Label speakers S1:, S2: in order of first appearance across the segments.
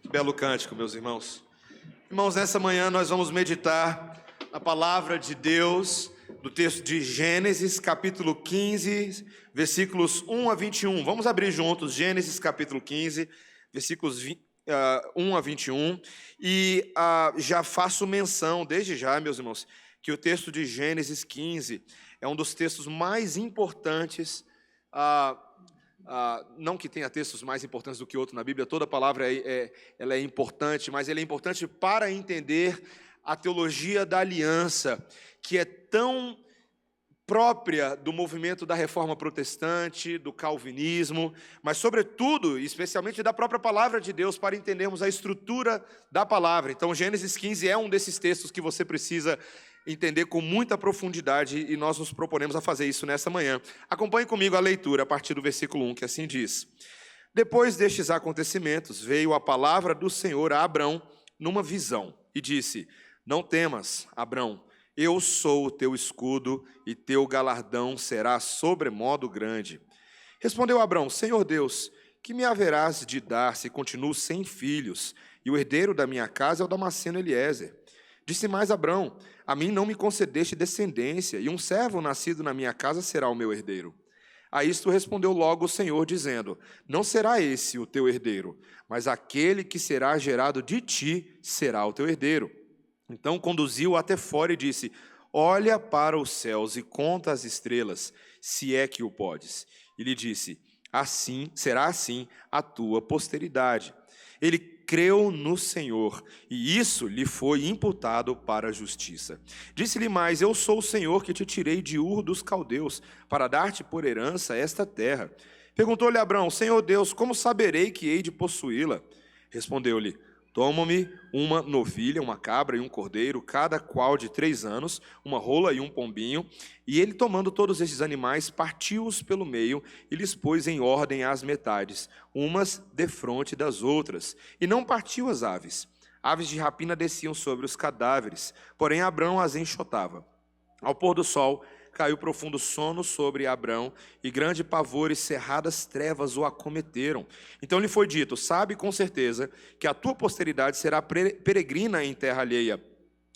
S1: Que belo cântico, meus irmãos. Irmãos, nessa manhã nós vamos meditar na palavra de Deus, do texto de Gênesis, capítulo 15, versículos 1 a 21. Vamos abrir juntos, Gênesis, capítulo 15, versículos 1 a 21. E já faço menção, desde já, meus irmãos, que o texto de Gênesis 15 é um dos textos mais importantes, não que tenha textos mais importantes do que outro na Bíblia, toda palavra ela é importante, mas ele é importante para entender a teologia da aliança, que é tão própria do movimento da Reforma Protestante, do Calvinismo, mas sobretudo, especialmente da própria palavra de Deus, para entendermos a estrutura da palavra. Então, Gênesis 15 é um desses textos que você precisa entender com muita profundidade, e nós nos proponemos a fazer isso nessa manhã. Acompanhe comigo a leitura a partir do versículo 1, que assim diz: Depois destes acontecimentos, veio a palavra do Senhor a Abrão numa visão, e disse: Não temas, Abrão, eu sou o teu escudo, e teu galardão será sobremodo grande. Respondeu Abrão: Senhor Deus, que me haverás de dar se continuo sem filhos, e o herdeiro da minha casa é o Damasceno Eliezer? Disse mais Abrão: A mim não me concedeste descendência, e um servo nascido na minha casa será o meu herdeiro. A isto respondeu logo o Senhor, dizendo: Não será esse o teu herdeiro, mas aquele que será gerado de ti será o teu herdeiro. Então conduziu-o até fora e disse: Olha para os céus e conta as estrelas, se é que o podes. E lhe disse: Assim será assim a tua posteridade. Ele creu no Senhor, e isso lhe foi imputado para a justiça. Disse-lhe mais: Eu sou o Senhor que te tirei de Ur dos Caldeus, para dar-te por herança esta terra. Perguntou-lhe Abrão: Senhor Deus, como saberei que hei de possuí-la? Respondeu-lhe: Toma-me uma novilha, uma cabra e um cordeiro, cada qual de 3 anos, uma rola e um pombinho. E ele, tomando todos estes animais, partiu-os pelo meio e lhes pôs em ordem às metades, umas defronte das outras. E não partiu as aves. Aves de rapina desciam sobre os cadáveres, porém Abrão as enxotava. Ao pôr do sol, caiu profundo sono sobre Abrão, e grande pavor e cerradas trevas o acometeram. Então lhe foi dito: Sabe com certeza que a tua posteridade será peregrina em terra alheia,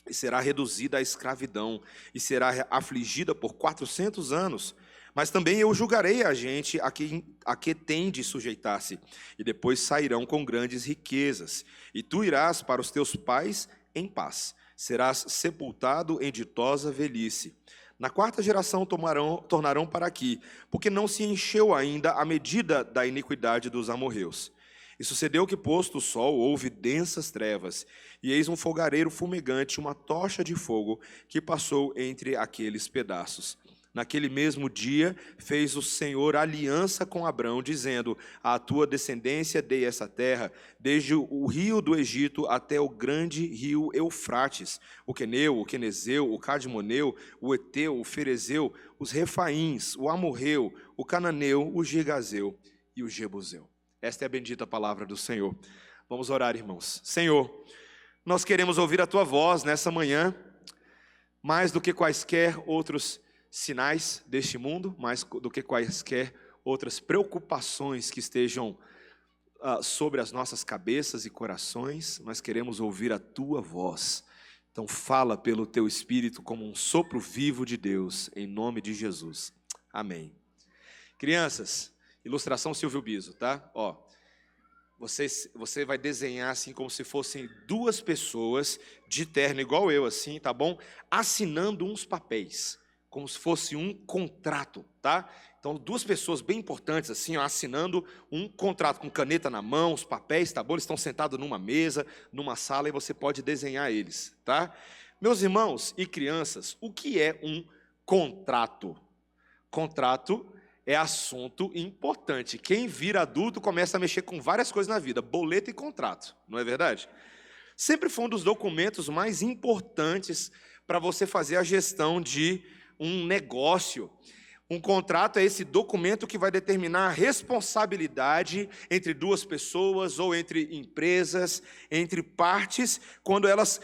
S1: e será reduzida à escravidão, e será afligida por 400 anos. Mas também eu julgarei a gente a que tem de sujeitar-se, e depois sairão com grandes riquezas. E tu irás para os teus pais em paz, serás sepultado em ditosa velhice. Na 4ª geração tornarão para aqui, porque não se encheu ainda a medida da iniquidade dos amorreus. E sucedeu que, posto o sol, houve densas trevas, e eis um fogareiro fumegante, uma tocha de fogo, que passou entre aqueles pedaços. Naquele mesmo dia fez o Senhor aliança com Abrão, dizendo: À tua descendência dei essa terra, desde o rio do Egito até o grande rio Eufrates, o queneu, o quenezeu, o cadmoneu, o eteu, o ferezeu, os refaíns, o amorreu, o cananeu, o girgazeu e o jebuseu. Esta é a bendita palavra do Senhor. Vamos orar, irmãos. Senhor, nós queremos ouvir a tua voz nessa manhã, mais do que quaisquer outros sinais deste mundo, mais do que quaisquer outras preocupações que estejam sobre as nossas cabeças e corações. Nós queremos ouvir a tua voz. Então fala pelo teu Espírito como um sopro vivo de Deus, em nome de Jesus. Amém. Crianças, ilustração Silvio Biso, tá? Você vai desenhar assim como se fossem 2 pessoas de terno igual eu, assim, tá bom? Assinando uns papéis, como se fosse um contrato, tá? Então, 2 pessoas bem importantes, assim, assinando um contrato com caneta na mão, os papéis, tá bom? Eles estão sentados numa mesa, numa sala, e você pode desenhar eles, tá? Meus irmãos e crianças, o que é um contrato? Contrato é assunto importante. Quem vira adulto começa a mexer com várias coisas na vida, boleto e contrato, não é verdade? Sempre foi um dos documentos mais importantes para você fazer a gestão de um negócio. Um contrato é esse documento que vai determinar a responsabilidade entre duas pessoas ou entre empresas, entre partes, quando elas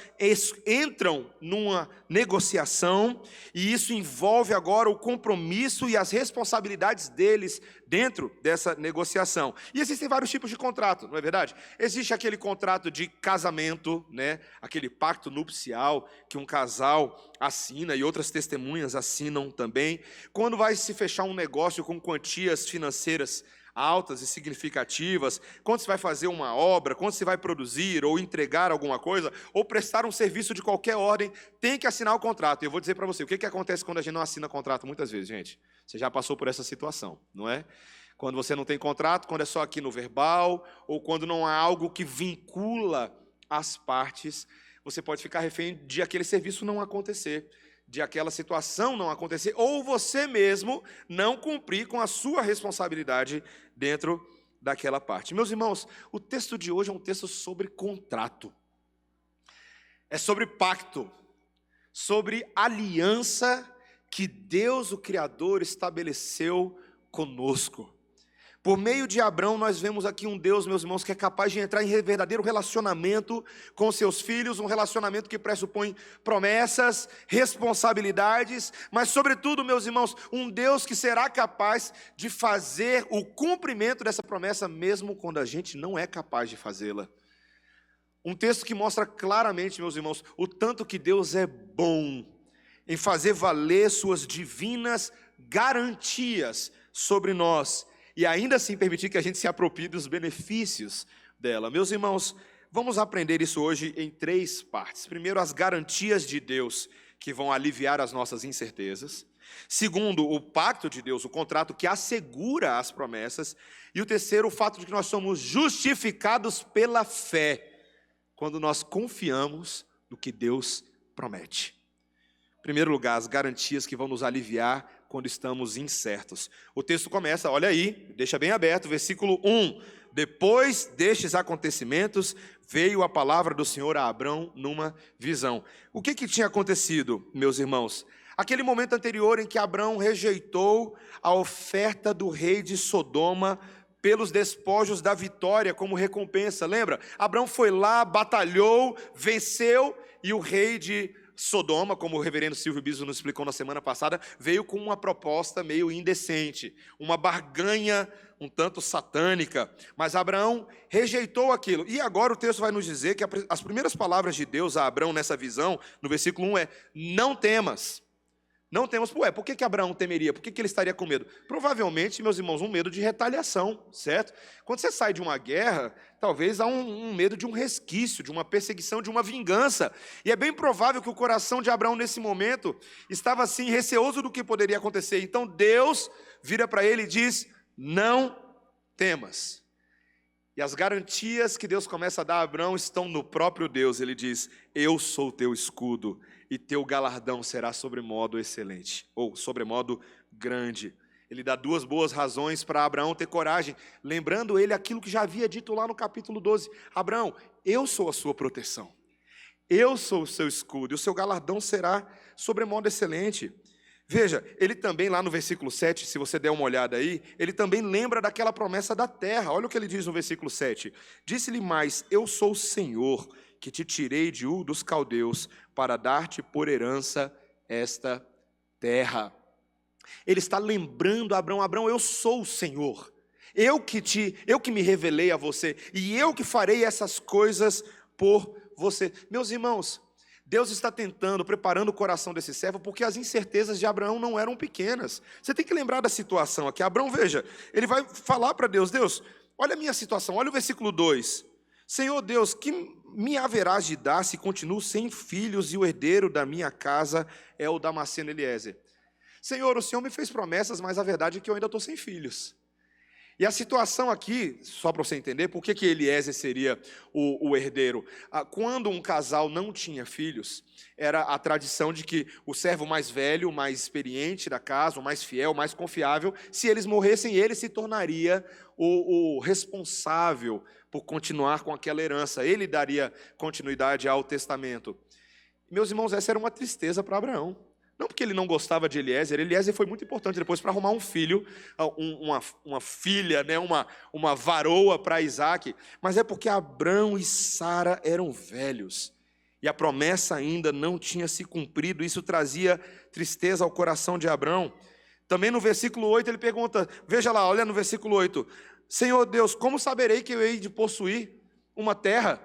S1: entram numa negociação, e isso envolve agora o compromisso e as responsabilidades deles dentro dessa negociação. E existem vários tipos de contrato, não é verdade? Existe aquele contrato de casamento, né? Aquele pacto nupcial que um casal assina e outras testemunhas assinam também. Quando vai se fechar um negócio com quantias financeiras altas e significativas, quando você vai fazer uma obra, quando você vai produzir ou entregar alguma coisa, ou prestar um serviço de qualquer ordem, tem que assinar o contrato. E eu vou dizer para você, o que acontece quando a gente não assina contrato muitas vezes, gente? Você já passou por essa situação, não é? Quando você não tem contrato, quando é só aqui no verbal, ou quando não há algo que vincula as partes, você pode ficar refém de aquele serviço não acontecer, de aquela situação não acontecer, ou você mesmo não cumprir com a sua responsabilidade dentro daquela parte. Meus irmãos, o texto de hoje é um texto sobre contrato. É sobre pacto, sobre aliança que Deus, o Criador, estabeleceu conosco. Por meio de Abrão, nós vemos aqui um Deus, meus irmãos, que é capaz de entrar em verdadeiro relacionamento com seus filhos, um relacionamento que pressupõe promessas, responsabilidades, mas, sobretudo, meus irmãos, um Deus que será capaz de fazer o cumprimento dessa promessa, mesmo quando a gente não é capaz de fazê-la. Um texto que mostra claramente, meus irmãos, o tanto que Deus é bom em fazer valer suas divinas garantias sobre nós, e ainda assim permitir que a gente se aproprie dos benefícios dela. Meus irmãos, vamos aprender isso hoje em 3 partes. Primeiro, as garantias de Deus que vão aliviar as nossas incertezas. Segundo, o pacto de Deus, o contrato que assegura as promessas. E o terceiro, o fato de que nós somos justificados pela fé, quando nós confiamos no que Deus promete. Em primeiro lugar, as garantias que vão nos aliviar quando estamos incertos. O texto começa, olha aí, deixa bem aberto, versículo 1. Depois destes acontecimentos, veio a palavra do Senhor a Abrão numa visão. O que tinha acontecido, meus irmãos? Aquele momento anterior em que Abrão rejeitou a oferta do rei de Sodoma pelos despojos da vitória como recompensa. Lembra? Abrão foi lá, batalhou, venceu, e o rei de Sodoma, como o reverendo Silvio Bispo nos explicou na semana passada, veio com uma proposta meio indecente, uma barganha um tanto satânica, mas Abraão rejeitou aquilo. E agora o texto vai nos dizer que as primeiras palavras de Deus a Abraão nessa visão, no versículo 1 é: não temas. Não temos, por que Abraão temeria? Por que ele estaria com medo? Provavelmente, meus irmãos, um medo de retaliação, certo? Quando você sai de uma guerra, talvez há um medo de um resquício, de uma perseguição, de uma vingança. E é bem provável que o coração de Abraão, nesse momento, estava assim, receoso do que poderia acontecer. Então Deus vira para ele e diz: não temas. E as garantias que Deus começa a dar a Abraão estão no próprio Deus. Ele diz: eu sou o teu escudo, e teu galardão será sobremodo excelente, ou sobremodo grande. Ele dá 2 boas razões para Abraão ter coragem, lembrando ele aquilo que já havia dito lá no capítulo 12. Abraão, eu sou a sua proteção, eu sou o seu escudo, e o seu galardão será sobremodo excelente. Veja, ele também lá no versículo 7, se você der uma olhada aí, ele também lembra daquela promessa da terra. Olha o que ele diz no versículo 7. Disse-lhe mais: eu sou o Senhor, que te tirei de Ur dos caldeus, para dar-te por herança esta terra. Ele está lembrando a Abraão: Abraão, eu sou o Senhor, eu que me revelei a você, e eu que farei essas coisas por você. Meus irmãos, Deus está preparando o coração desse servo, porque as incertezas de Abraão não eram pequenas. Você tem que lembrar da situação aqui. Abraão, veja, ele vai falar para Deus: Deus, olha a minha situação, olha o versículo 2. Senhor Deus, que me haverás de dar se continuo sem filhos e o herdeiro da minha casa é o Damasceno Eliezer? Senhor, o Senhor me fez promessas, mas a verdade é que eu ainda estou sem filhos. E a situação aqui, só para você entender, por que Eliezer seria o herdeiro? Quando um casal não tinha filhos, era a tradição de que o servo mais velho, o mais experiente da casa, o mais fiel, o mais confiável, se eles morressem, ele se tornaria o responsável por continuar com aquela herança. Ele daria continuidade ao testamento. Meus irmãos, essa era uma tristeza para Abraão, Não porque ele não gostava de Eliezer. Eliezer foi muito importante depois para arrumar um filho, uma filha, né? uma varoa para Isaac. Mas é porque Abrão e Sara eram velhos. E a promessa ainda não tinha se cumprido. Isso trazia tristeza ao coração de Abrão. Também no versículo 8 ele pergunta, veja lá, olha no versículo 8. Senhor Deus, como saberei que eu hei de possuir uma terra?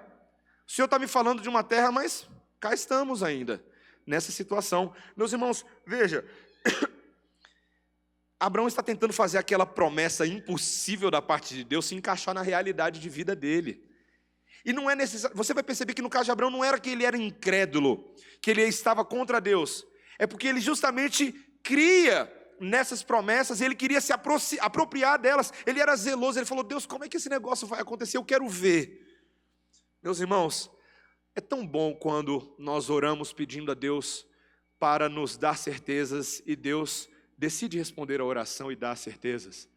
S1: O Senhor está me falando de uma terra, mas cá estamos ainda, nessa situação. Meus irmãos, veja, Abraão está tentando fazer aquela promessa impossível da parte de Deus se encaixar na realidade de vida dele. E não é necessário, você vai perceber que no caso de Abraão não era que ele era incrédulo, que ele estava contra Deus. É porque ele justamente cria nessas promessas, ele queria se apropriar delas. Ele era zeloso, ele falou, Deus, como é que esse negócio vai acontecer? Eu quero ver. Meus irmãos, é tão bom quando nós oramos pedindo a Deus para nos dar certezas e Deus decide responder a oração e dar certezas.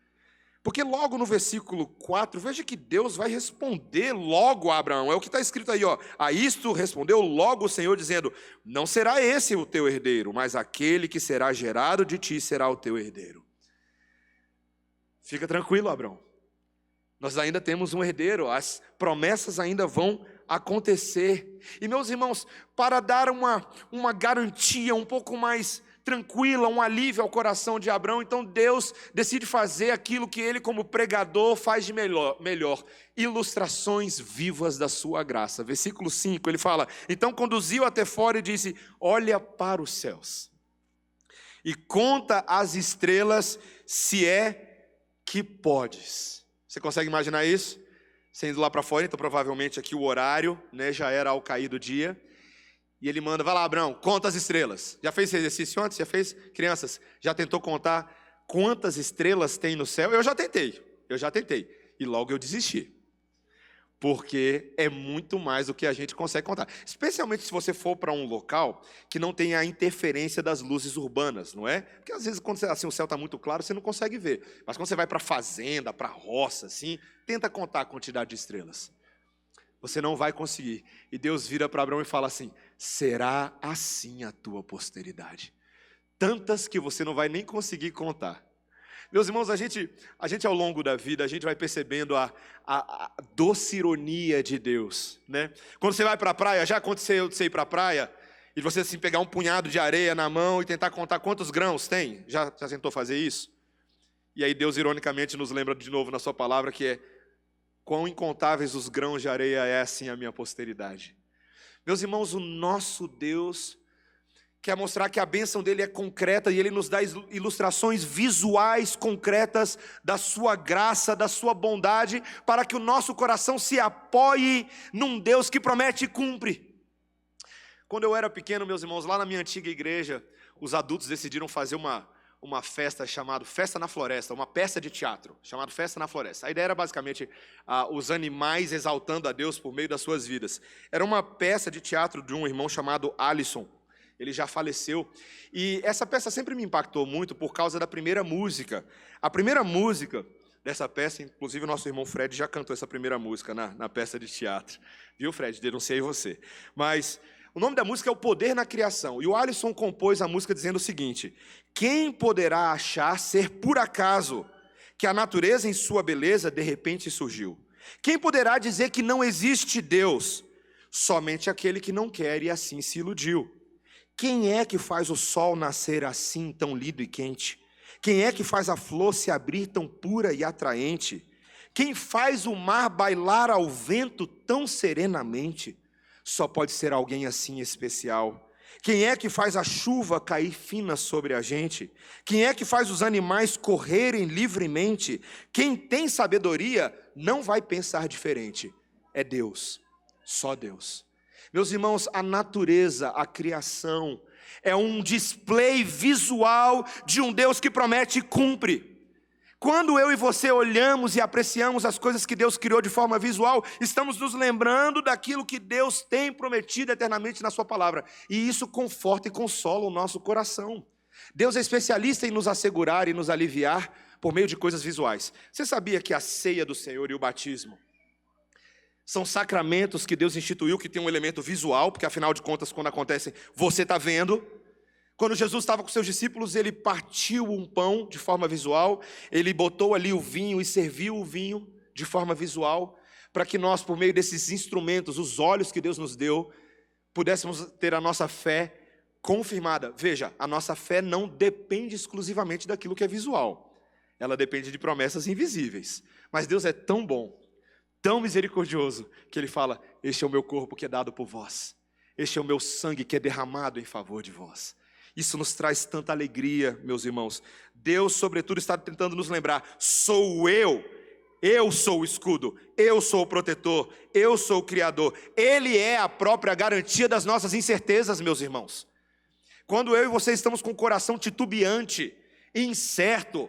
S1: Porque logo no versículo 4, veja que Deus vai responder logo a Abraão. É o que está escrito aí, ó. A isto respondeu logo o Senhor, dizendo, não será esse o teu herdeiro, mas aquele que será gerado de ti será o teu herdeiro. Fica tranquilo, Abraão. Nós ainda temos um herdeiro, as promessas ainda vão acontecer. E meus irmãos, para dar uma garantia um pouco mais tranquila, um alívio ao coração de Abraão, então Deus decide fazer aquilo que ele como pregador faz de melhor, ilustrações vivas da sua graça. Versículo 5, ele fala, então conduziu até fora e disse, olha para os céus e conta as estrelas, se é que podes. Você consegue imaginar isso? Você indo lá para fora, então provavelmente aqui o horário, né, já era ao cair do dia. E ele manda, vai lá, Abraão, conta as estrelas. Já fez esse exercício antes? Já fez? Crianças, já tentou contar quantas estrelas tem no céu? Eu já tentei. E logo eu desisti. Porque é muito mais do que a gente consegue contar. Especialmente se você for para um local que não tem a interferência das luzes urbanas, não é? Porque às vezes quando assim, o céu está muito claro, você não consegue ver. Mas quando você vai para a fazenda, para a roça, assim, tenta contar a quantidade de estrelas. Você não vai conseguir. E Deus vira para Abraão e fala assim, será assim a tua posteridade. Tantas que você não vai nem conseguir contar. Meus irmãos, a gente ao longo da vida, a gente vai percebendo a doce ironia de Deus, né? Quando você vai para a praia, já aconteceu de você ir para a praia, e você assim, pegar um punhado de areia na mão e tentar contar quantos grãos tem? Já tentou fazer isso? E aí Deus ironicamente nos lembra de novo na sua palavra que é, quão incontáveis os grãos de areia é assim a minha posteridade. Meus irmãos, o nosso Deus quer mostrar que a bênção dele é concreta e ele nos dá ilustrações visuais concretas da sua graça, da sua bondade, para que o nosso coração se apoie num Deus que promete e cumpre. Quando eu era pequeno, meus irmãos, lá na minha antiga igreja, os adultos decidiram fazer uma festa chamada Festa na Floresta, uma peça de teatro, chamada Festa na Floresta. A ideia era basicamente os animais exaltando a Deus por meio das suas vidas. Era uma peça de teatro de um irmão chamado Alisson. Ele já faleceu. E essa peça sempre me impactou muito por causa da primeira música. A primeira música dessa peça, inclusive o nosso irmão Fred já cantou essa primeira música na peça de teatro. Viu, Fred? Denunciei você. Mas o nome da música é O Poder na Criação. E o Alisson compôs a música dizendo o seguinte, quem poderá achar ser por acaso que a natureza em sua beleza de repente surgiu? Quem poderá dizer que não existe Deus? Somente aquele que não quer e assim se iludiu. Quem é que faz o sol nascer assim tão lindo e quente? Quem é que faz a flor se abrir tão pura e atraente? Quem faz o mar bailar ao vento tão serenamente? Só pode ser alguém assim especial. Quem é que faz a chuva cair fina sobre a gente? Quem é que faz os animais correrem livremente? Quem tem sabedoria não vai pensar diferente. É Deus, só Deus. Meus irmãos, a natureza, a criação, é um display visual de um Deus que promete e cumpre. Quando eu e você olhamos e apreciamos as coisas que Deus criou de forma visual, estamos nos lembrando daquilo que Deus tem prometido eternamente na sua palavra. E isso conforta e consola o nosso coração. Deus é especialista em nos assegurar e nos aliviar por meio de coisas visuais. Você sabia que a ceia do Senhor e o batismo são sacramentos que Deus instituiu que tem um elemento visual, porque afinal de contas, quando acontecem, você está vendo. Quando Jesus estava com seus discípulos, ele partiu um pão de forma visual, ele botou ali o vinho e serviu o vinho de forma visual, para que nós, por meio desses instrumentos, os olhos que Deus nos deu, pudéssemos ter a nossa fé confirmada. Veja, a nossa fé não depende exclusivamente daquilo que é visual. Ela depende de promessas invisíveis. Mas Deus é tão bom, tão misericordioso, que Ele fala: este é o meu corpo que é dado por vós. Este é o meu sangue que é derramado em favor de vós. Isso nos traz tanta alegria, meus irmãos. Deus, sobretudo, está tentando nos lembrar: sou eu sou o escudo, eu sou o protetor, eu sou o Criador. Ele é a própria garantia das nossas incertezas, meus irmãos. Quando eu e você estamos com o coração titubeante, incerto,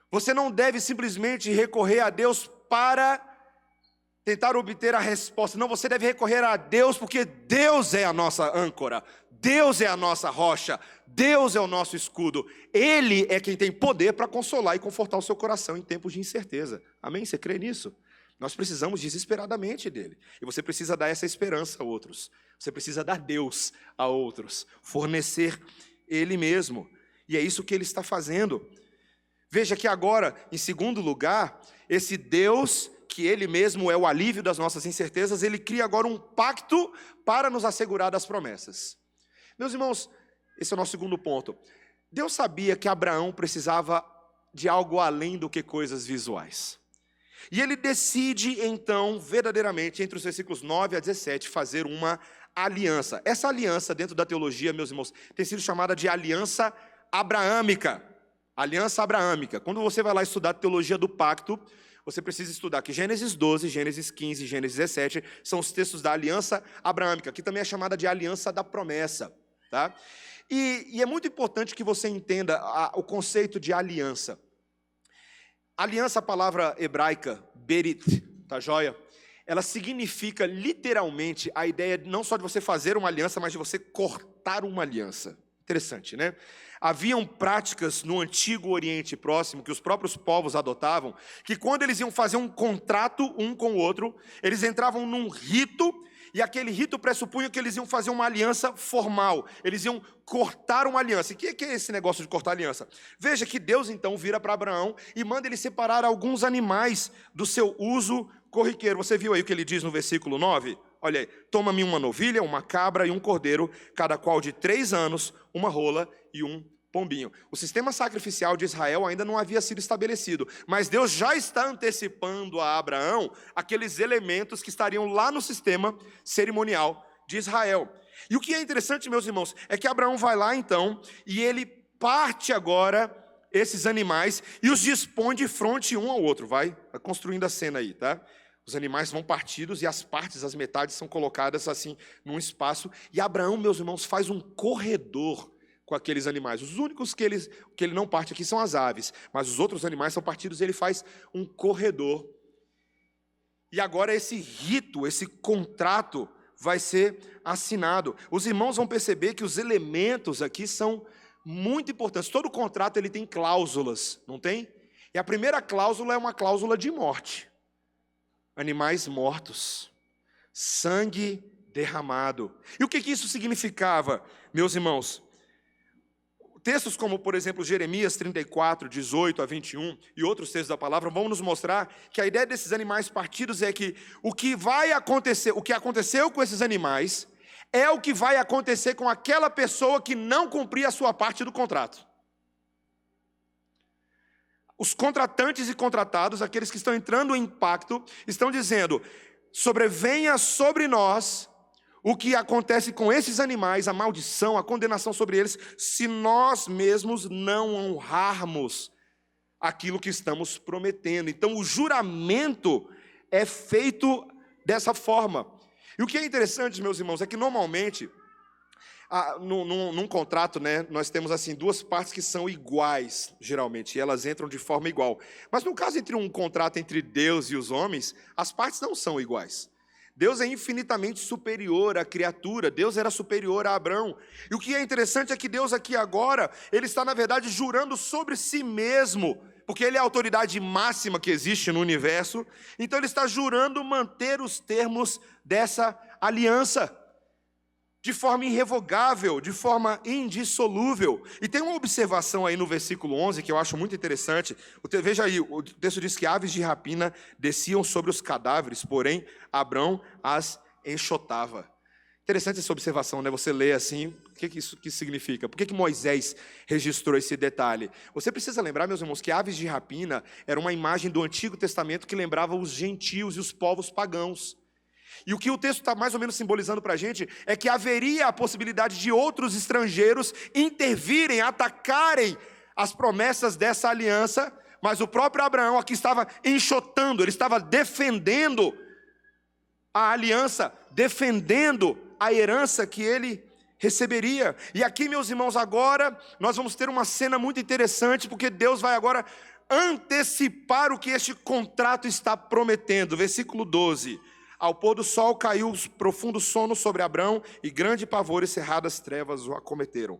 S1: você não deve simplesmente recorrer a Deus para tentar obter a resposta. Não, você deve recorrer a Deus, porque Deus é a nossa âncora, Deus é a nossa rocha, Deus é o nosso escudo. Ele é quem tem poder para consolar e confortar o seu coração em tempos de incerteza. Amém? Você crê nisso? Nós precisamos desesperadamente dele. E você precisa dar essa esperança a outros. Você precisa dar Deus a outros. Fornecer Ele mesmo. E é isso que Ele está fazendo. Veja que agora, em segundo lugar, esse Deus, que Ele mesmo é o alívio das nossas incertezas, Ele cria agora um pacto para nos assegurar das promessas. Meus irmãos, esse é o nosso segundo ponto. Deus sabia que Abraão precisava de algo além do que coisas visuais. E Ele decide, então, verdadeiramente, entre os versículos 9 a 17, fazer uma aliança. Essa aliança, dentro da teologia, meus irmãos, tem sido chamada de aliança abraâmica. Aliança abraâmica. Quando você vai lá estudar a teologia do pacto, você precisa estudar que Gênesis 12, Gênesis 15, Gênesis 17 são os textos da aliança abraâmica, que também é chamada de aliança da promessa. Tá? E é muito importante que você entenda o conceito de aliança. Aliança, a palavra hebraica, berit, tá joia? Ela significa literalmente a ideia não só de você fazer uma aliança, mas de você cortar uma aliança. Interessante, né? Haviam práticas no Antigo Oriente Próximo, que os próprios povos adotavam, que quando eles iam fazer um contrato um com o outro, eles entravam num rito, e aquele rito pressupunha que eles iam fazer uma aliança formal, eles iam cortar uma aliança. E o que é esse negócio de cortar aliança? Veja que Deus então vira para Abraão e manda ele separar alguns animais do seu uso corriqueiro. Você viu aí o que ele diz no versículo 9? Olha aí: toma-me uma novilha, uma cabra e um cordeiro, cada qual de 3 anos, uma rola e um pombinho. O sistema sacrificial de Israel ainda não havia sido estabelecido, mas Deus já está antecipando a Abraão aqueles elementos que estariam lá no sistema cerimonial de Israel. E o que é interessante, meus irmãos, é que Abraão vai lá então, e ele parte agora esses animais e os dispõe de frente um ao outro. Vai construindo a cena aí, tá? Os animais vão partidos e as partes, as metades são colocadas assim num espaço. E Abraão, meus irmãos, faz um corredor com aqueles animais. Os únicos que ele não parte aqui são as aves, mas os outros animais são partidos e ele faz um corredor. E agora esse rito, esse contrato vai ser assinado. Os irmãos vão perceber que os elementos aqui são muito importantes. Todo contrato ele tem cláusulas, não tem? E a primeira cláusula é uma cláusula de morte. Animais mortos, sangue derramado. E o que isso significava, meus irmãos? Textos como, por exemplo, Jeremias 34, 18 a 21 e outros textos da palavra vão nos mostrar que a ideia desses animais partidos é que o que vai acontecer, o que aconteceu com esses animais, é o que vai acontecer com aquela pessoa que não cumprir a sua parte do contrato. Os contratantes e contratados, aqueles que estão entrando em pacto, estão dizendo: sobrevenha sobre nós o que acontece com esses animais, a maldição, a condenação sobre eles, se nós mesmos não honrarmos aquilo que estamos prometendo. Então, o juramento é feito dessa forma. E o que é interessante, meus irmãos, é que normalmente, num contrato, né, nós temos assim 2 partes que são iguais, geralmente, e elas entram de forma igual. Mas no caso entre um contrato entre Deus e os homens, as partes não são iguais. Deus é infinitamente superior à criatura, Deus era superior a Abraão. E o que é interessante é que Deus aqui agora, Ele está na verdade jurando sobre si mesmo, porque Ele é a autoridade máxima que existe no universo, então Ele está jurando manter os termos dessa aliança. de forma irrevogável, de forma indissolúvel. E tem uma observação aí no versículo 11 que eu acho muito interessante. Veja aí, o texto diz que aves de rapina desciam sobre os cadáveres, porém Abrão as enxotava. Interessante essa observação, né? Você lê assim, o que isso significa? Por que Moisés registrou esse detalhe? Você precisa lembrar, meus irmãos, que aves de rapina era uma imagem do Antigo Testamento que lembrava os gentios e os povos pagãos. E o que o texto está mais ou menos simbolizando para a gente é que haveria a possibilidade de outros estrangeiros intervirem, atacarem as promessas dessa aliança, mas o próprio Abraão aqui estava enxotando, ele estava defendendo a aliança, defendendo a herança que ele receberia. E aqui, meus irmãos, agora nós vamos ter uma cena muito interessante, porque Deus vai agora antecipar o que este contrato está prometendo. Versículo 12. Ao pôr do sol caiu profundo sono sobre Abrão, e grande pavor e cerradas trevas o acometeram.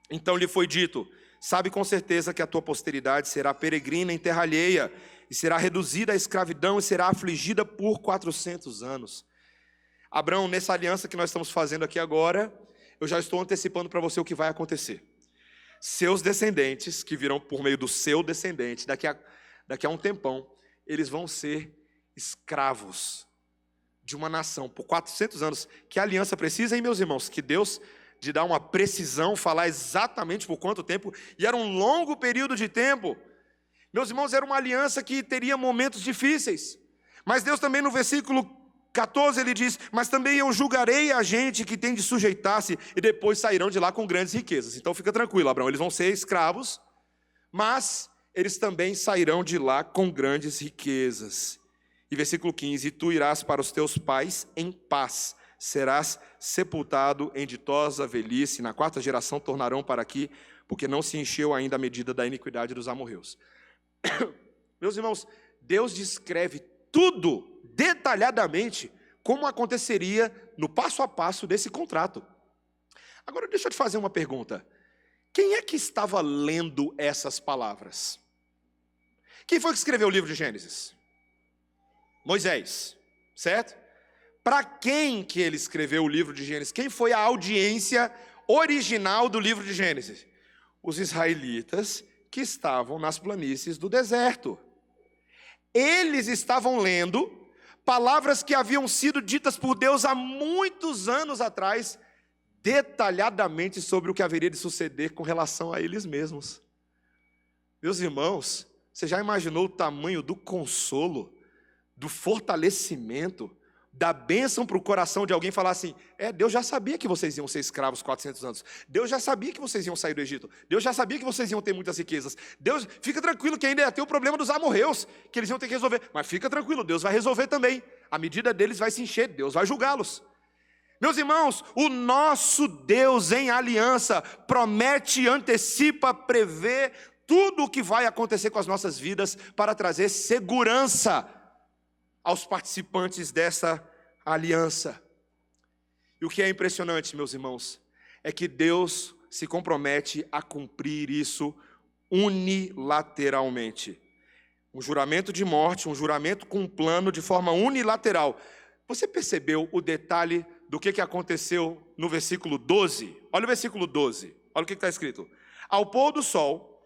S1: Então lhe foi dito: sabe com certeza que a tua posteridade será peregrina em terra alheia, e será reduzida à escravidão, e será afligida por 400 anos. Abrão, nessa aliança que nós estamos fazendo aqui agora, eu já estou antecipando para você o que vai acontecer. Seus descendentes, que virão por meio do seu descendente, daqui a um tempão, eles vão ser escravos de uma nação por 400 anos. Que aliança precisa, hein, meus irmãos? Que Deus de dar uma precisão, falar exatamente por quanto tempo, e era um longo período de tempo. Meus irmãos, era uma aliança que teria momentos difíceis, mas Deus também no versículo 14 ele diz: mas também eu julgarei a gente que tem de sujeitar-se, e depois sairão de lá com grandes riquezas. Então fica tranquilo, Abraão, eles vão ser escravos, mas eles também sairão de lá com grandes riquezas. E versículo 15: e tu irás para os teus pais em paz, serás sepultado em ditosa velhice, na 4ª geração tornarão para aqui, porque não se encheu ainda a medida da iniquidade dos amorreus. Meus irmãos, Deus descreve tudo detalhadamente como aconteceria no passo a passo desse contrato. Agora deixa eu te fazer uma pergunta: quem é que estava lendo essas palavras? Quem foi que escreveu o livro de Gênesis? Moisés, certo? Para quem que ele escreveu o livro de Gênesis? Quem foi a audiência original do livro de Gênesis? Os israelitas que estavam nas planícies do deserto. Eles estavam lendo palavras que haviam sido ditas por Deus há muitos anos atrás, detalhadamente sobre o que haveria de suceder com relação a eles mesmos. Meus irmãos, você já imaginou o tamanho do consolo, do fortalecimento, da bênção para o coração de alguém falar assim: Deus já sabia que vocês iam ser escravos 400 anos, Deus já sabia que vocês iam sair do Egito, Deus já sabia que vocês iam ter muitas riquezas, Deus, fica tranquilo que ainda ia ter o problema dos amorreus, que eles iam ter que resolver, mas fica tranquilo, Deus vai resolver também, a medida deles vai se encher, Deus vai julgá-los. Meus irmãos, o nosso Deus em aliança promete, antecipa, prevê tudo o que vai acontecer com as nossas vidas para trazer segurança aos participantes dessa aliança. E o que é impressionante, meus irmãos, é que Deus se compromete a cumprir isso unilateralmente. Um juramento de morte, um juramento com um plano de forma unilateral. Você percebeu o detalhe do que aconteceu no versículo 12? Olha o versículo 12, olha o que está escrito: ao pôr do sol,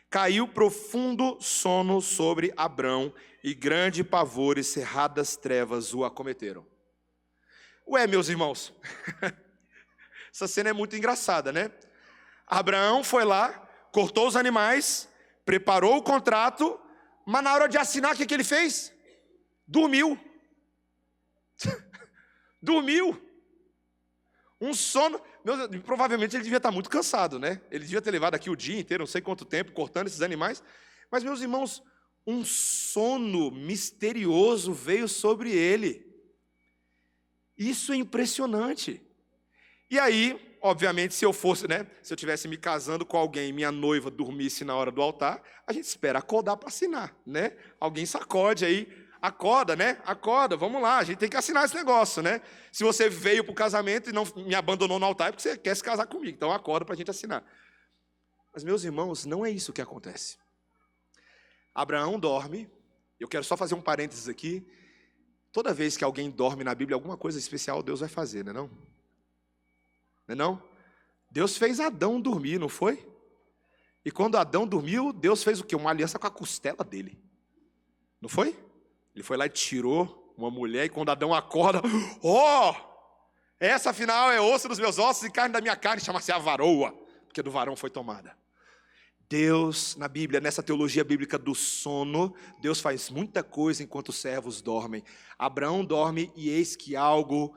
S1: caiu profundo sono sobre Abrão, e grande pavor e cerradas trevas o acometeram. Ué, meus irmãos, essa cena é muito engraçada, né? Abraão foi lá, cortou os animais, preparou o contrato, mas na hora de assinar, o que ele fez? Dormiu. Dormiu. Um sono. Provavelmente ele devia estar muito cansado, né? Ele devia ter levado aqui o dia inteiro, não sei quanto tempo, cortando esses animais. Mas, meus irmãos, um sono misterioso veio sobre ele. Isso é impressionante. E aí, obviamente, se eu fosse, né? Se eu estivesse me casando com alguém e minha noiva dormisse na hora do altar, a gente espera acordar para assinar, né? Alguém sacode aí. Acorda, né? Acorda, vamos lá, a gente tem que assinar esse negócio, né? Se você veio para o casamento e não me abandonou no altar, é porque você quer se casar comigo, então acorda para a gente assinar. Mas, meus irmãos, não é isso que acontece. Abraão dorme, eu quero só fazer um parênteses aqui. Toda vez que alguém dorme na Bíblia, alguma coisa especial Deus vai fazer, não é não? Não é não? Deus fez Adão dormir, não foi? E quando Adão dormiu, Deus fez o quê? Uma aliança com a costela dele. Não foi? Ele foi lá e tirou uma mulher, e quando Adão acorda, essa afinal é osso dos meus ossos e carne da minha carne, chama-se a varoa, porque do varão foi tomada. Deus, na Bíblia, nessa teologia bíblica do sono, Deus faz muita coisa enquanto os servos dormem. Abraão dorme e eis que algo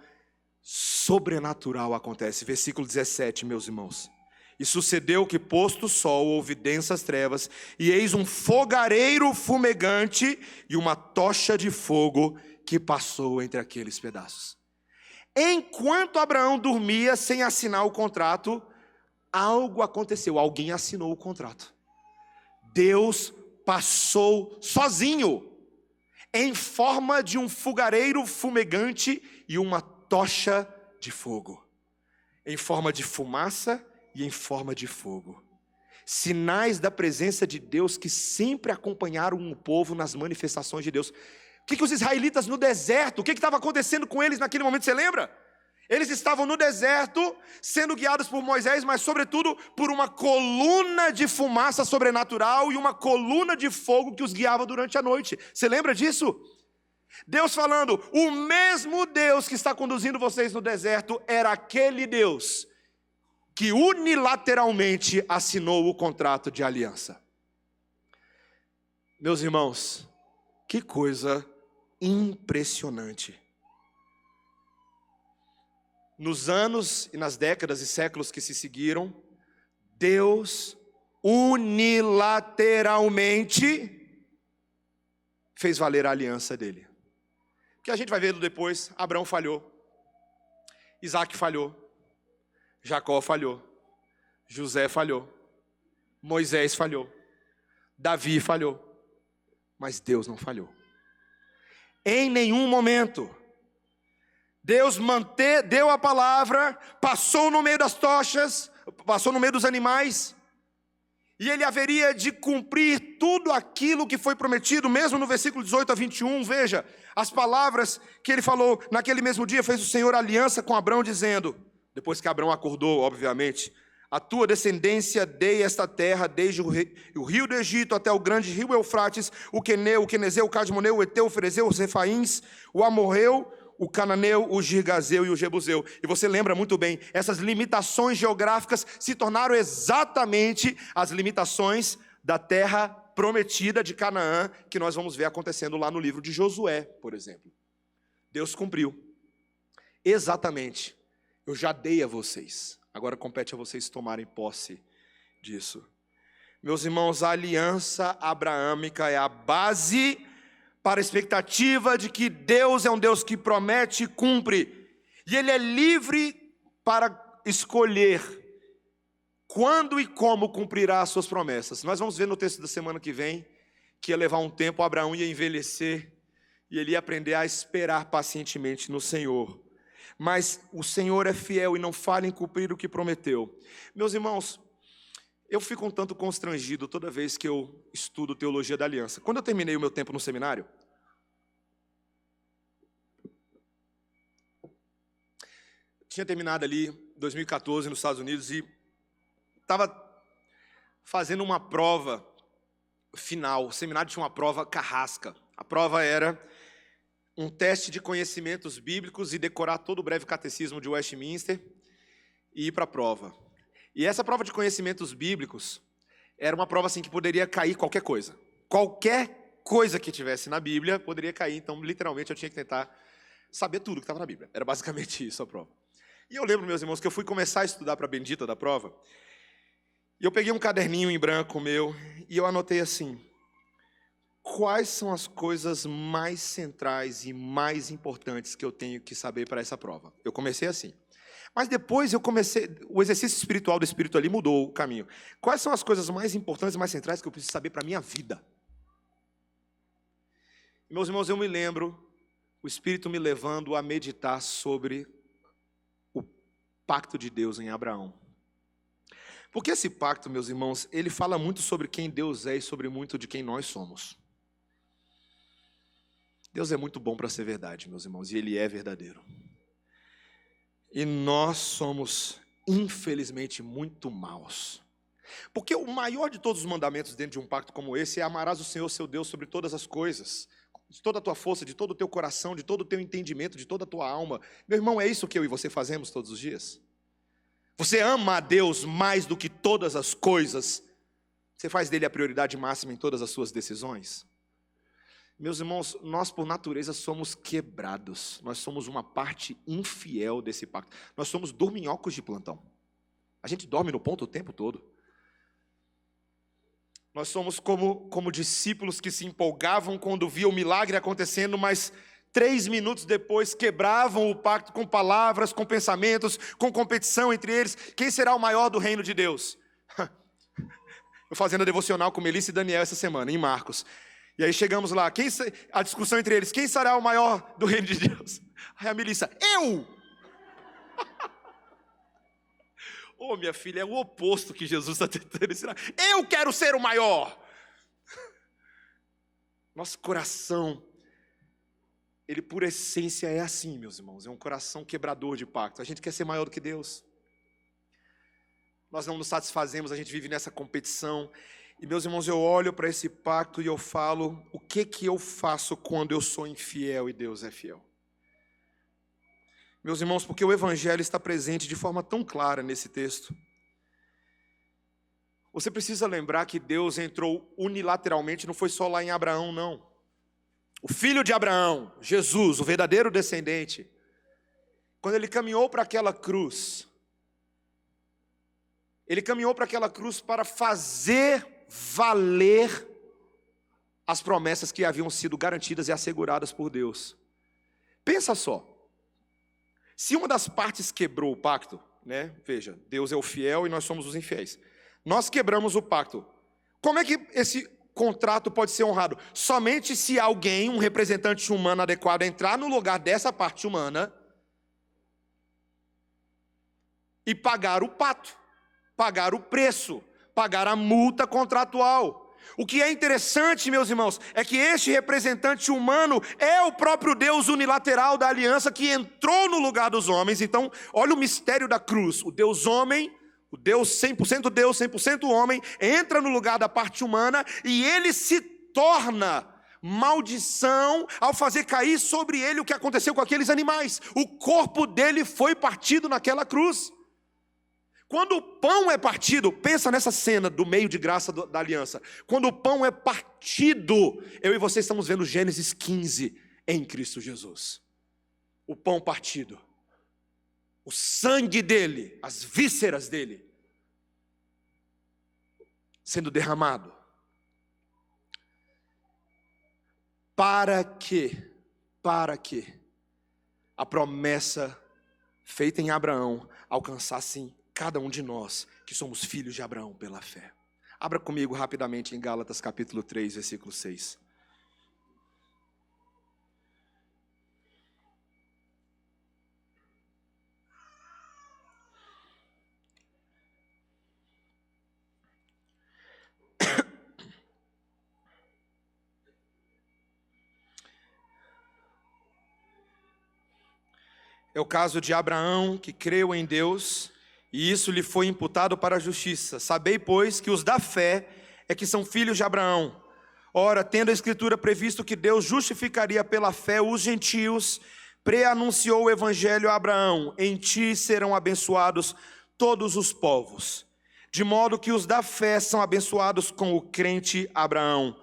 S1: sobrenatural acontece. Versículo 17, meus irmãos. E sucedeu que, posto o sol, houve densas trevas, e eis um fogareiro fumegante e uma tocha de fogo que passou entre aqueles pedaços. Enquanto Abraão dormia sem assinar o contrato, algo aconteceu, alguém assinou o contrato. Deus passou sozinho, em forma de um fogareiro fumegante e uma tocha de fogo, em forma de fumaça e em forma de fogo. Sinais da presença de Deus que sempre acompanharam o povo nas manifestações de Deus. O que os israelitas no deserto, o que estava acontecendo com eles naquele momento, você lembra? Eles estavam no deserto, sendo guiados por Moisés, mas sobretudo por uma coluna de fumaça sobrenatural e uma coluna de fogo que os guiava durante a noite. Você lembra disso? Deus falando, o mesmo Deus que está conduzindo vocês no deserto era aquele Deus que unilateralmente assinou o contrato de aliança. Meus irmãos, que coisa impressionante. Nos anos e nas décadas e séculos que se seguiram, Deus unilateralmente fez valer a aliança dele. Que a gente vai vendo depois, Abraão falhou, Isaac falhou, Jacó falhou, José falhou, Moisés falhou, Davi falhou, mas Deus não falhou. Em nenhum momento. Deus deu a palavra, passou no meio das tochas, passou no meio dos animais, e ele haveria de cumprir tudo aquilo que foi prometido, mesmo no versículo 18 a 21, veja, as palavras que ele falou, naquele mesmo dia fez o Senhor aliança com Abraão, dizendo, depois que Abraão acordou, obviamente, a tua descendência dei esta terra, desde o rio do Egito até o grande rio Eufrates, o Queneu, o Quenezeu, o Cadmoneu, o Eteu, o Ferezeu, os Refaíns, o Amorreu, o Cananeu, o Girgazeu e o Jebuseu. E você lembra muito bem, essas limitações geográficas se tornaram exatamente as limitações da terra prometida de Canaã, que nós vamos ver acontecendo lá no livro de Josué, por exemplo. Deus cumpriu. Exatamente. Eu já dei a vocês. Agora compete a vocês tomarem posse disso. Meus irmãos, a aliança abraâmica é a base para a expectativa de que Deus é um Deus que promete e cumpre. E Ele é livre para escolher quando e como cumprirá as suas promessas. Nós vamos ver no texto da semana que vem, que ia levar um tempo, Abraão ia envelhecer, e ele ia aprender a esperar pacientemente no Senhor. Mas o Senhor é fiel e não falha em cumprir o que prometeu. Meus irmãos, eu fico um tanto constrangido toda vez que eu estudo teologia da aliança. Quando eu terminei o meu tempo no seminário, tinha terminado ali 2014 nos Estados Unidos e estava fazendo uma prova final. O seminário tinha uma prova carrasca. A prova era um teste de conhecimentos bíblicos e decorar todo o breve catecismo de Westminster e ir para a prova. E essa prova de conhecimentos bíblicos era uma prova assim que poderia cair qualquer coisa. Qualquer coisa que tivesse na Bíblia poderia cair, então literalmente eu tinha que tentar saber tudo que estava na Bíblia. Era basicamente isso a prova. E eu lembro, meus irmãos, que eu fui começar a estudar para a bendita da prova, e eu peguei um caderninho em branco meu, e eu anotei assim, quais são as coisas mais centrais e mais importantes que eu tenho que saber para essa prova? Eu comecei assim. Mas depois o exercício espiritual do Espírito ali mudou o caminho. Quais são as coisas mais importantes e mais centrais que eu preciso saber para a minha vida? Meus irmãos, eu me lembro, o Espírito me levando a meditar sobre o pacto de Deus em Abraão. Porque esse pacto, meus irmãos, ele fala muito sobre quem Deus é e sobre muito de quem nós somos. Deus é muito bom para ser verdade, meus irmãos, e Ele é verdadeiro. E nós somos, infelizmente, muito maus. Porque o maior de todos os mandamentos dentro de um pacto como esse é amarás o Senhor, seu Deus, sobre todas as coisas, de toda a tua força, de todo o teu coração, de todo o teu entendimento, de toda a tua alma. Meu irmão, é isso que eu e você fazemos todos os dias? Você ama a Deus mais do que todas as coisas? Você faz dele a prioridade máxima em todas as suas decisões? Meus irmãos, nós por natureza somos quebrados. Nós somos uma parte infiel desse pacto. Nós somos dorminhocos de plantão. A gente dorme no ponto o tempo todo. Nós somos como discípulos que se empolgavam quando viam o milagre acontecendo, mas 3 minutos depois quebravam o pacto com palavras, com pensamentos, com competição entre eles. Quem será o maior do reino de Deus? Eu fazendo a devocional com Melissa e Daniel essa semana, em Marcos. E aí chegamos lá, a discussão entre eles, quem será o maior do reino de Deus? Aí a Melissa, eu! Ô, minha filha, é o oposto que Jesus está tentando ensinar. Eu quero ser o maior! Nosso coração, ele por essência é assim, meus irmãos, é um coração quebrador de pacto. A gente quer ser maior do que Deus. Nós não nos satisfazemos, a gente vive nessa competição. E, meus irmãos, eu olho para esse pacto e eu falo, o que eu faço quando eu sou infiel e Deus é fiel? Meus irmãos, porque o Evangelho está presente de forma tão clara nesse texto. Você precisa lembrar que Deus entrou unilateralmente, não foi só lá em Abraão, não. O filho de Abraão, Jesus, o verdadeiro descendente, quando ele caminhou para aquela cruz, ele caminhou para aquela cruz para fazer valer as promessas que haviam sido garantidas e asseguradas por Deus. Pensa só, se uma das partes quebrou o pacto, né? Veja, Deus é o fiel e nós somos os infiéis. Nós quebramos o pacto. Como é que esse contrato pode ser honrado? Somente se alguém, um representante humano adequado, entrar no lugar dessa parte humana e pagar o pato, pagar o preço, pagar a multa contratual. O que é interessante, meus irmãos, é que este representante humano é o próprio Deus unilateral da aliança que entrou no lugar dos homens. Então, olha o mistério da cruz. O Deus homem, o Deus 100% Deus, 100% homem, entra no lugar da parte humana e ele se torna maldição ao fazer cair sobre ele o que aconteceu com aqueles animais. O corpo dele foi partido naquela cruz. Quando o pão é partido, pensa nessa cena do meio de graça da aliança. Quando o pão é partido, eu e você estamos vendo Gênesis 15 em Cristo Jesus. O pão partido, o sangue dele, as vísceras dele, sendo derramado. Para que a promessa feita em Abraão alcançasse cada um de nós, que somos filhos de Abraão pela fé. Abra comigo rapidamente em Gálatas capítulo 3, versículo 6. É o caso de Abraão, que creu em Deus, e isso lhe foi imputado para a justiça. Sabei, pois, que os da fé é que são filhos de Abraão. Ora, tendo a Escritura previsto que Deus justificaria pela fé os gentios, pré-anunciou o Evangelho a Abraão: em ti serão abençoados todos os povos. De modo que os da fé são abençoados com o crente Abraão.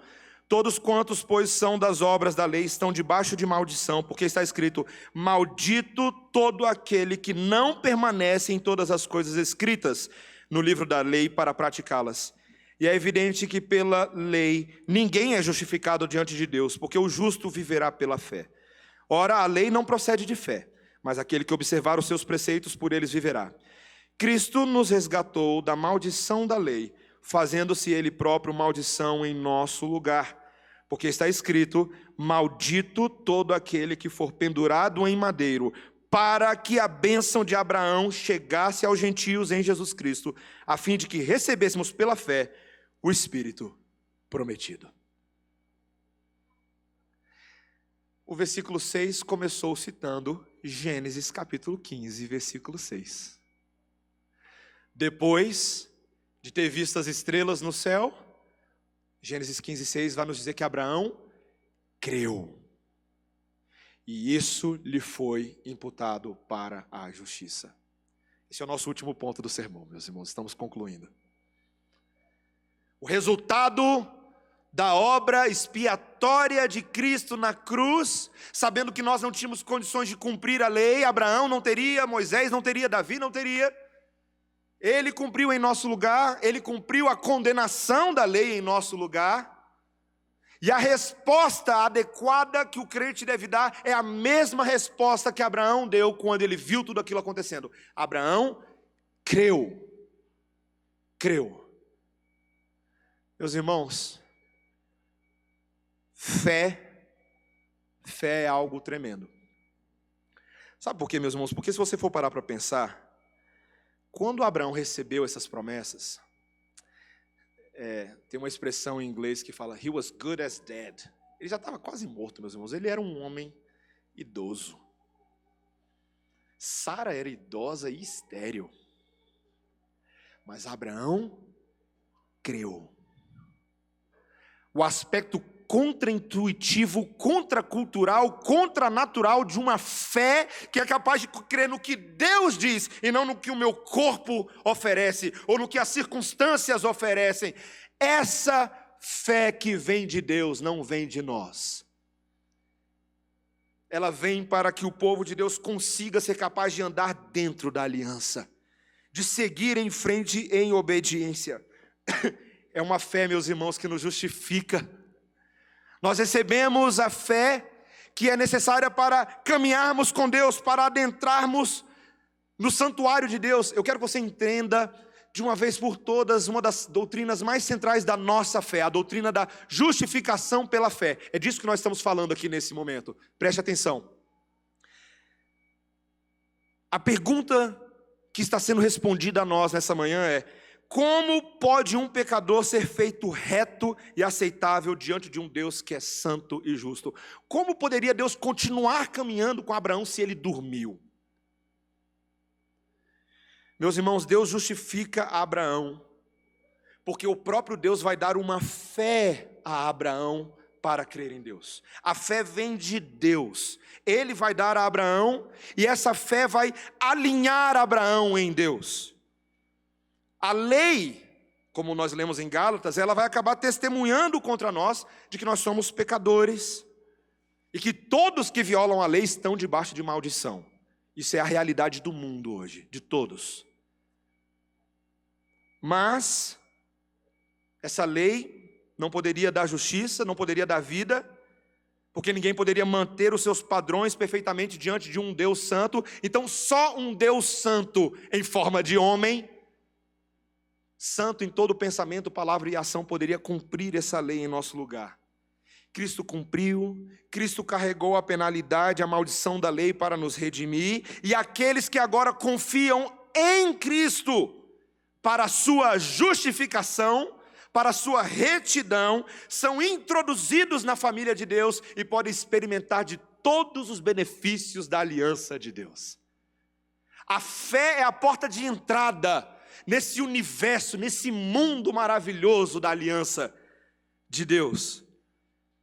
S1: Todos quantos, pois, são das obras da lei, estão debaixo de maldição, porque está escrito: maldito todo aquele que não permanece em todas as coisas escritas no livro da lei para praticá-las. E é evidente que pela lei ninguém é justificado diante de Deus, porque o justo viverá pela fé. Ora, a lei não procede de fé, mas aquele que observar os seus preceitos, por eles viverá. Cristo nos resgatou da maldição da lei, fazendo-se ele próprio maldição em nosso lugar. Porque está escrito: maldito todo aquele que for pendurado em madeiro, para que a bênção de Abraão chegasse aos gentios em Jesus Cristo, a fim de que recebêssemos pela fé o Espírito prometido. O versículo 6 começou citando Gênesis capítulo 15, versículo 6. Depois de ter visto as estrelas no céu, Gênesis 15, 6 vai nos dizer que Abraão creu. E isso lhe foi imputado para a justiça. Esse é o nosso último ponto do sermão, meus irmãos, estamos concluindo. O resultado da obra expiatória de Cristo na cruz, sabendo que nós não tínhamos condições de cumprir a lei, Abraão não teria, Moisés não teria, Davi não teria. Ele cumpriu em nosso lugar, ele cumpriu a condenação da lei em nosso lugar. E a resposta adequada que o crente deve dar é a mesma resposta que Abraão deu quando ele viu tudo aquilo acontecendo. Abraão creu. Creu. Meus irmãos, fé é algo tremendo. Sabe por quê, meus irmãos? Porque se você for parar para pensar, quando Abraão recebeu essas promessas, tem uma expressão em inglês que fala, he was good as dead. Ele já estava quase morto, meus irmãos. Ele era um homem idoso. Sara era idosa e estéril. Mas Abraão creu. O aspecto contra-intuitivo, contracultural, contranatural de uma fé que é capaz de crer no que Deus diz e não no que o meu corpo oferece ou no que as circunstâncias oferecem. Essa fé que vem de Deus não vem de nós. Ela vem para que o povo de Deus consiga ser capaz de andar dentro da aliança, de seguir em frente em obediência. É uma fé, meus irmãos, que nos justifica. Nós recebemos a fé que é necessária para caminharmos com Deus, para adentrarmos no santuário de Deus. Eu quero que você entenda, de uma vez por todas, uma das doutrinas mais centrais da nossa fé, a doutrina da justificação pela fé. É disso que nós estamos falando aqui nesse momento. Preste atenção. A pergunta que está sendo respondida a nós nessa manhã é: como pode um pecador ser feito reto e aceitável diante de um Deus que é santo e justo? Como poderia Deus continuar caminhando com Abraão se ele dormiu? Meus irmãos, Deus justifica Abraão, porque o próprio Deus vai dar uma fé a Abraão para crer em Deus. A fé vem de Deus. Ele vai dar a Abraão, e essa fé vai alinhar Abraão em Deus. A lei, como nós lemos em Gálatas, ela vai acabar testemunhando contra nós de que nós somos pecadores e que todos que violam a lei estão debaixo de maldição. Isso é a realidade do mundo hoje, de todos. Mas essa lei não poderia dar justiça, não poderia dar vida, porque ninguém poderia manter os seus padrões perfeitamente diante de um Deus santo. Então só um Deus santo em forma de homem, santo em todo pensamento, palavra e ação, poderia cumprir essa lei em nosso lugar. Cristo cumpriu, Cristo carregou a penalidade, a maldição da lei para nos redimir, e aqueles que agora confiam em Cristo para a sua justificação, para a sua retidão, são introduzidos na família de Deus e podem experimentar de todos os benefícios da aliança de Deus. A fé é a porta de entrada nesse universo, nesse mundo maravilhoso da aliança de Deus.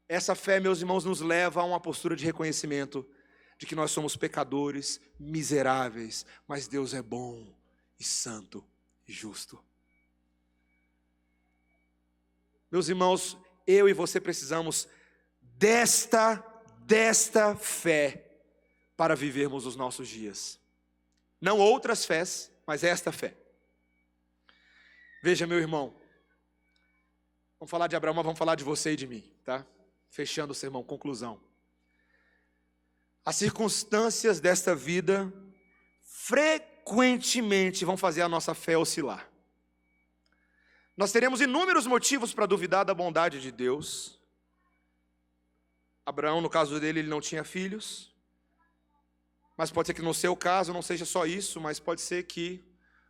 S1: Essa fé, meus irmãos, nos leva a uma postura de reconhecimento de que nós somos pecadores, miseráveis, mas Deus é bom e santo e justo. Meus irmãos, eu e você precisamos desta fé para vivermos os nossos dias. Não outras fés, mas esta fé. Veja, meu irmão, vamos falar de Abraão, mas vamos falar de você e de mim, tá? Fechando o sermão, conclusão. As circunstâncias desta vida frequentemente vão fazer a nossa fé oscilar. Nós teremos inúmeros motivos para duvidar da bondade de Deus. Abraão, no caso dele, ele não tinha filhos. Mas pode ser que no seu caso não seja só isso, mas pode ser que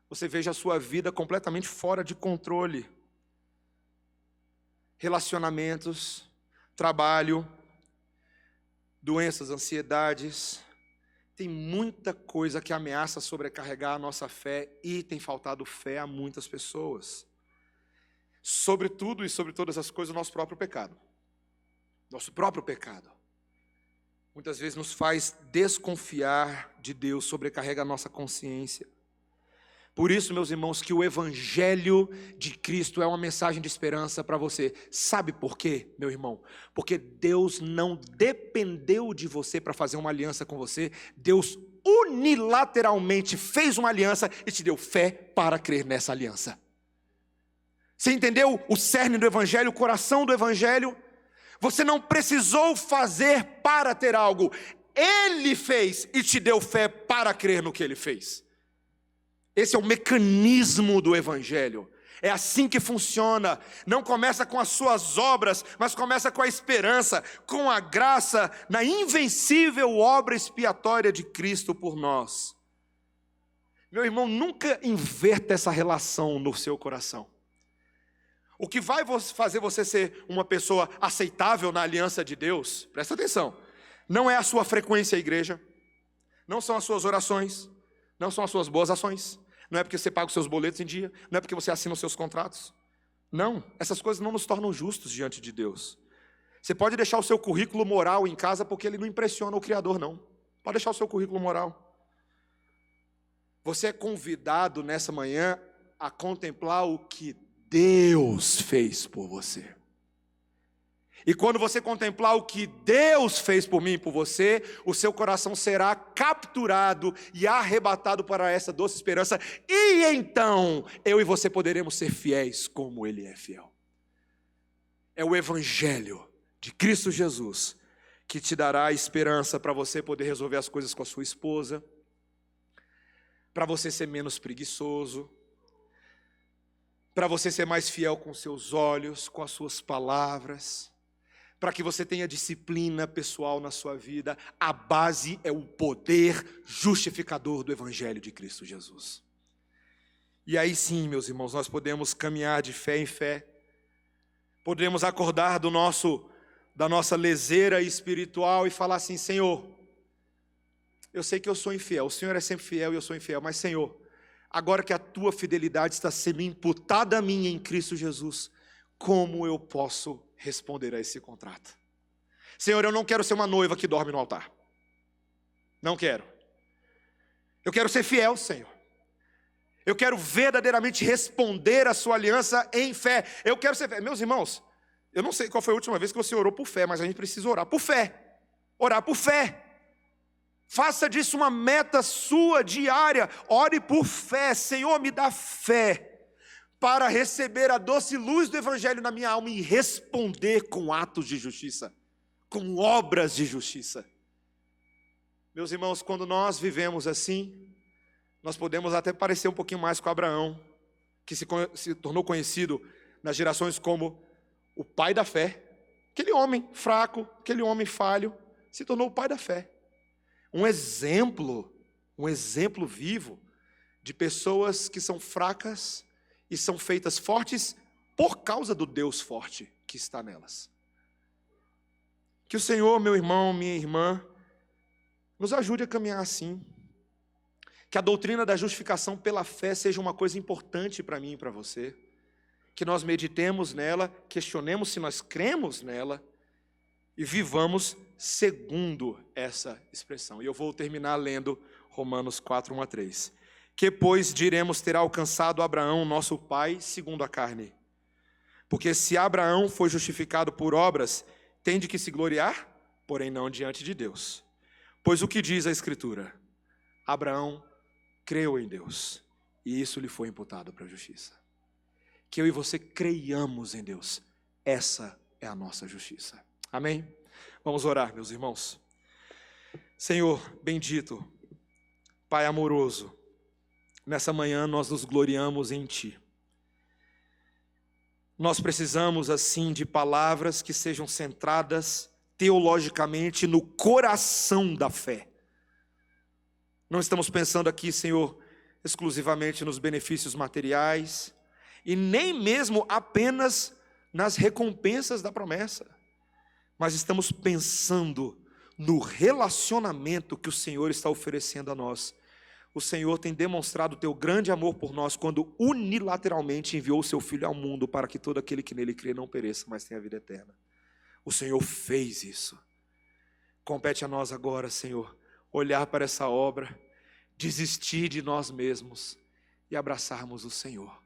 S1: você veja a sua vida completamente fora de controle. Relacionamentos, trabalho, doenças, ansiedades. Tem muita coisa que ameaça sobrecarregar a nossa fé e tem faltado fé a muitas pessoas. Sobretudo e sobre todas as coisas, o nosso próprio pecado. Nosso próprio pecado. Muitas vezes nos faz desconfiar de Deus, sobrecarrega a nossa consciência. Por isso, meus irmãos, que o Evangelho de Cristo é uma mensagem de esperança para você. Sabe por quê, meu irmão? Porque Deus não dependeu de você para fazer uma aliança com você. Deus unilateralmente fez uma aliança e te deu fé para crer nessa aliança. Você entendeu o cerne do Evangelho, o coração do Evangelho? Você não precisou fazer para ter algo. Ele fez e te deu fé para crer no que Ele fez. Esse é o mecanismo do Evangelho. É assim que funciona. Não começa com as suas obras, mas começa com a esperança, com a graça, na invencível obra expiatória de Cristo por nós. Meu irmão, nunca inverta essa relação no seu coração. O que vai fazer você ser uma pessoa aceitável na aliança de Deus, presta atenção, não é a sua frequência à igreja, não são as suas orações, não são as suas boas ações, não é porque você paga os seus boletos em dia, não é porque você assina os seus contratos. Não, essas coisas não nos tornam justos diante de Deus. Você pode deixar o seu currículo moral em casa porque ele não impressiona o Criador, não. Pode deixar o seu currículo moral. Você é convidado nessa manhã a contemplar o que Deus fez por você. E quando você contemplar o que Deus fez por mim e por você, o seu coração será capturado e arrebatado para essa doce esperança. E então, eu e você poderemos ser fiéis como Ele é fiel. É o Evangelho de Cristo Jesus que te dará esperança para você poder resolver as coisas com a sua esposa, para você ser menos preguiçoso, para você ser mais fiel com seus olhos, com as suas palavras, para que você tenha disciplina pessoal na sua vida. A base é o poder justificador do Evangelho de Cristo Jesus. E aí sim, meus irmãos, nós podemos caminhar de fé em fé, podemos acordar da nossa leseira espiritual e falar assim: Senhor, eu sei que eu sou infiel, o Senhor é sempre fiel e eu sou infiel, mas Senhor, agora que a tua fidelidade está sendo imputada a mim em Cristo Jesus, como eu posso responder a esse contrato? Senhor, eu não quero ser uma noiva que dorme no altar. Não quero. Eu quero ser fiel, Senhor. Eu quero verdadeiramente responder a sua aliança em fé. Eu quero ser fiel. Meus irmãos, eu não sei qual foi a última vez que você orou por fé, mas a gente precisa orar por fé. Orar por fé. Faça disso uma meta sua diária. Ore por fé. Senhor, me dá fé para receber a doce luz do Evangelho na minha alma e responder com atos de justiça, com obras de justiça. Meus irmãos, quando nós vivemos assim, nós podemos até parecer um pouquinho mais com Abraão, que se tornou conhecido nas gerações como o pai da fé. Aquele homem fraco, aquele homem falho, se tornou o pai da fé. Um exemplo vivo de pessoas que são fracas e são feitas fortes por causa do Deus forte que está nelas. Que o Senhor, meu irmão, minha irmã, nos ajude a caminhar assim. Que a doutrina da justificação pela fé seja uma coisa importante para mim e para você. Que nós meditemos nela, questionemos se nós cremos nela e vivamos segundo essa expressão. E eu vou terminar lendo Romanos 4, 1-3. Que, pois, diremos ter alcançado Abraão, nosso pai, segundo a carne? Porque se Abraão foi justificado por obras, tem de que se gloriar, porém não diante de Deus. Pois o que diz a Escritura? Abraão creu em Deus, e isso lhe foi imputado para a justiça. Que eu e você creiamos em Deus. Essa é a nossa justiça. Amém? Vamos orar, meus irmãos. Senhor bendito, Pai amoroso, nessa manhã nós nos gloriamos em Ti. Nós precisamos, assim, de palavras que sejam centradas teologicamente no coração da fé. Não estamos pensando aqui, Senhor, exclusivamente nos benefícios materiais e nem mesmo apenas nas recompensas da promessa, mas estamos pensando no relacionamento que o Senhor está oferecendo a nós. O Senhor tem demonstrado o teu grande amor por nós quando unilateralmente enviou o seu Filho ao mundo para que todo aquele que nele crê não pereça, mas tenha a vida eterna. O Senhor fez isso. Compete a nós agora, Senhor, olhar para essa obra, desistir de nós mesmos e abraçarmos o Senhor.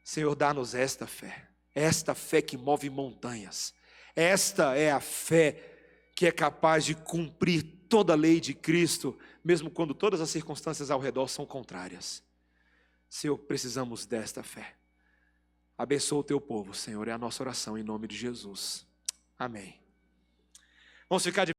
S1: Senhor, dá-nos esta fé que move montanhas. Esta é a fé que é capaz de cumprir toda a lei de Cristo, mesmo quando todas as circunstâncias ao redor são contrárias. Senhor, precisamos desta fé. Abençoa o teu povo, Senhor, é a nossa oração em nome de Jesus. Amém. Vamos ficar de